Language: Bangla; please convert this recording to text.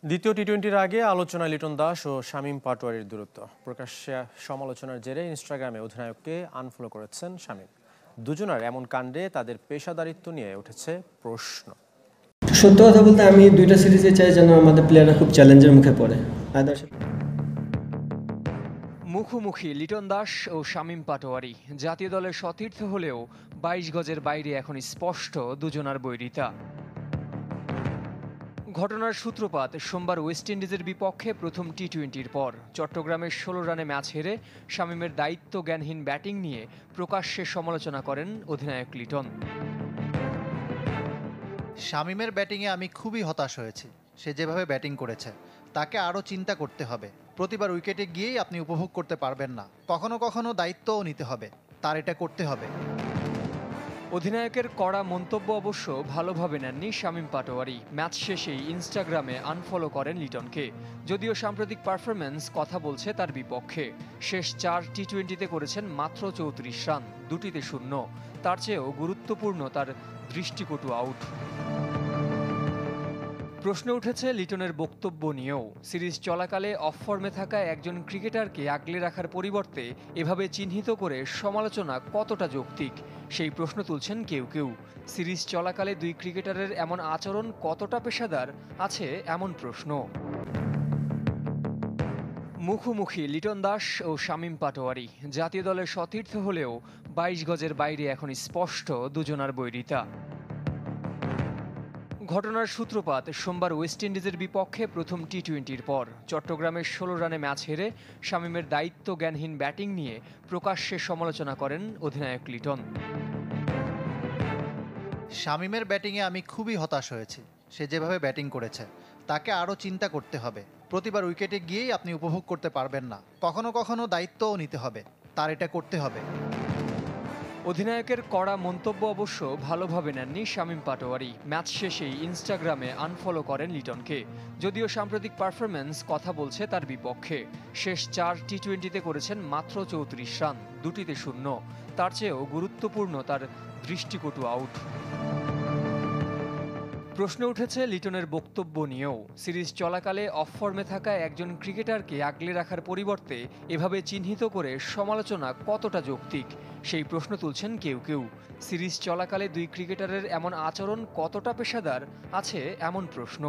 দ্বিতীয় টি-20-র আগে আলোচনায় লিটন দাস ও শামীম পাটোয়ারির দূরত্ব প্রকাশ্যে সমালোচনার জেরে ইনস্টাগ্রামে অধিনায়ককে আনফলো করেছেন শামীম। দুজনের এমন কাণ্ডে তাদের পেশাদারিত্ব নিয়ে উঠেছে প্রশ্ন। সত্য কথা বলতে আমি দুইটা সিরিজে চাই যেন আমাদের প্লেয়াররা খুব চ্যালেঞ্জের মুখে পড়ে। মুখোমুখি লিটন দাস ও শামীম পাটোয়ারি জাতীয় দলের সতীর্থ হলেও ২২ গজের বাইরে এখন স্পষ্ট দুজনার বৈরিতা। ঘটনার সূত্রপাত সোমবার ওয়েস্ট ইন্ডিজের বিপক্ষে প্রথম টি-20-র পর চট্টগ্রামের ১৬ রানে ম্যাচ হেরে শামীমের দায়িত্ব জ্ঞানহীন ব্যাটিং নিয়ে প্রকাশ্যে সমালোচনা করেন অধিনায়ক লিটন। শামীমের ব্যাটিংয়ে আমি খুবই হতাশ হয়েছি। সে যেভাবে ব্যাটিং করেছে তাকে আরও চিন্তা করতে হবে। প্রতিবার উইকেটে গিয়েই আপনি উপভোগ করতে পারবেন না, কখনো কখনো দায়িত্বও নিতে হবে, তার এটা করতে হবে। অধিনায়কের কড়া মন্তব্য অবশ্য ভালোভাবে নেননি শামীম পাটোয়ারি। ম্যাচ শেষেই ইনস্টাগ্রামে আনফলো করেন লিটনকে। যদিও সাম্প্রতিক পারফরম্যান্স কথা বলছে তার বিপক্ষে। শেষ ৪ টি-20-তে করেছেন মাত্র ৩৪ রান, দুটিতে শূন্য। তার চেয়েও গুরুত্বপূর্ণ তার দৃষ্টিকটু আউট। প্রশ্ন উঠেছে লিটনের বক্তব্য নিয়েও। সিরিজ চলাকালে অফ ফর্মে থাকা একজন ক্রিকেটারকে আগলে রাখার পরিবর্তে এভাবে চিহ্নিত করে সমালোচনা কতটা যৌক্তিক, সেই প্রশ্ন তুলছেন কেউ কেউ। সিরিজ চলাকালে দুই ক্রিকেটারের এমন আচরণ কতটা পেশাদার, আছে এমন প্রশ্ন। মুখোমুখি লিটন দাস ও শামীম পাটোয়ারি জাতীয় দলের সতীর্থ হলেও ২২ গজের বাইরে এখন স্পষ্ট দুজনার বৈরিতা। ঘটনার সূত্রপাত সোমবার ওয়েস্ট ইন্ডিজের বিপক্ষে প্রথম টি-20-র পর চট্টগ্রামের ১৬ রানে ম্যাচ হেরে শামীমের দায়িত্ব জ্ঞানহীন ব্যাটিং নিয়ে প্রকাশ্যে সমালোচনা করেন অধিনায়ক লিটন। শামীমের ব্যাটিংয়ে আমি খুবই হতাশ হয়েছি। সে যেভাবে ব্যাটিং করেছে তাকে আরও চিন্তা করতে হবে। প্রতিবার উইকেটে গিয়েই আপনি উপভোগ করতে পারবেন না, কখনো কখনো দায়িত্বও নিতে হবে, তার এটা করতে হবে। অধিনায়কের কড়া মন্তব্য অবশ্য ভালোভাবে নেননি শামীম পাটোয়ারি। ম্যাচ শেষেই ইনস্টাগ্রামে আনফলো করেন লিটনকে। যদিও সাম্প্রতিক পারফরম্যান্স কথা বলছে তার বিপক্ষে। শেষ ৪ টি-20-তে করেছেন মাত্র ৩৪ রান, দুটিতে শূন্য। তার চেয়েও গুরুত্বপূর্ণ তার দৃষ্টিকটু আউট। প্রশ্ন উঠেছে লিটনের বক্তব্য নিয়েও। সিরিজ চলাকালে অফ ফর্মে থাকা একজন ক্রিকেটারকে আগলে রাখার পরিবর্তে এভাবে চিহ্নিত করে সমালোচনা কতটা যৌক্তিক, সেই প্রশ্ন তুলছেন কেউ কেউ। সিরিজ চলাকালে দুই ক্রিকেটারের এমন আচরণ কতটা পেশাদার, আছে এমন প্রশ্ন।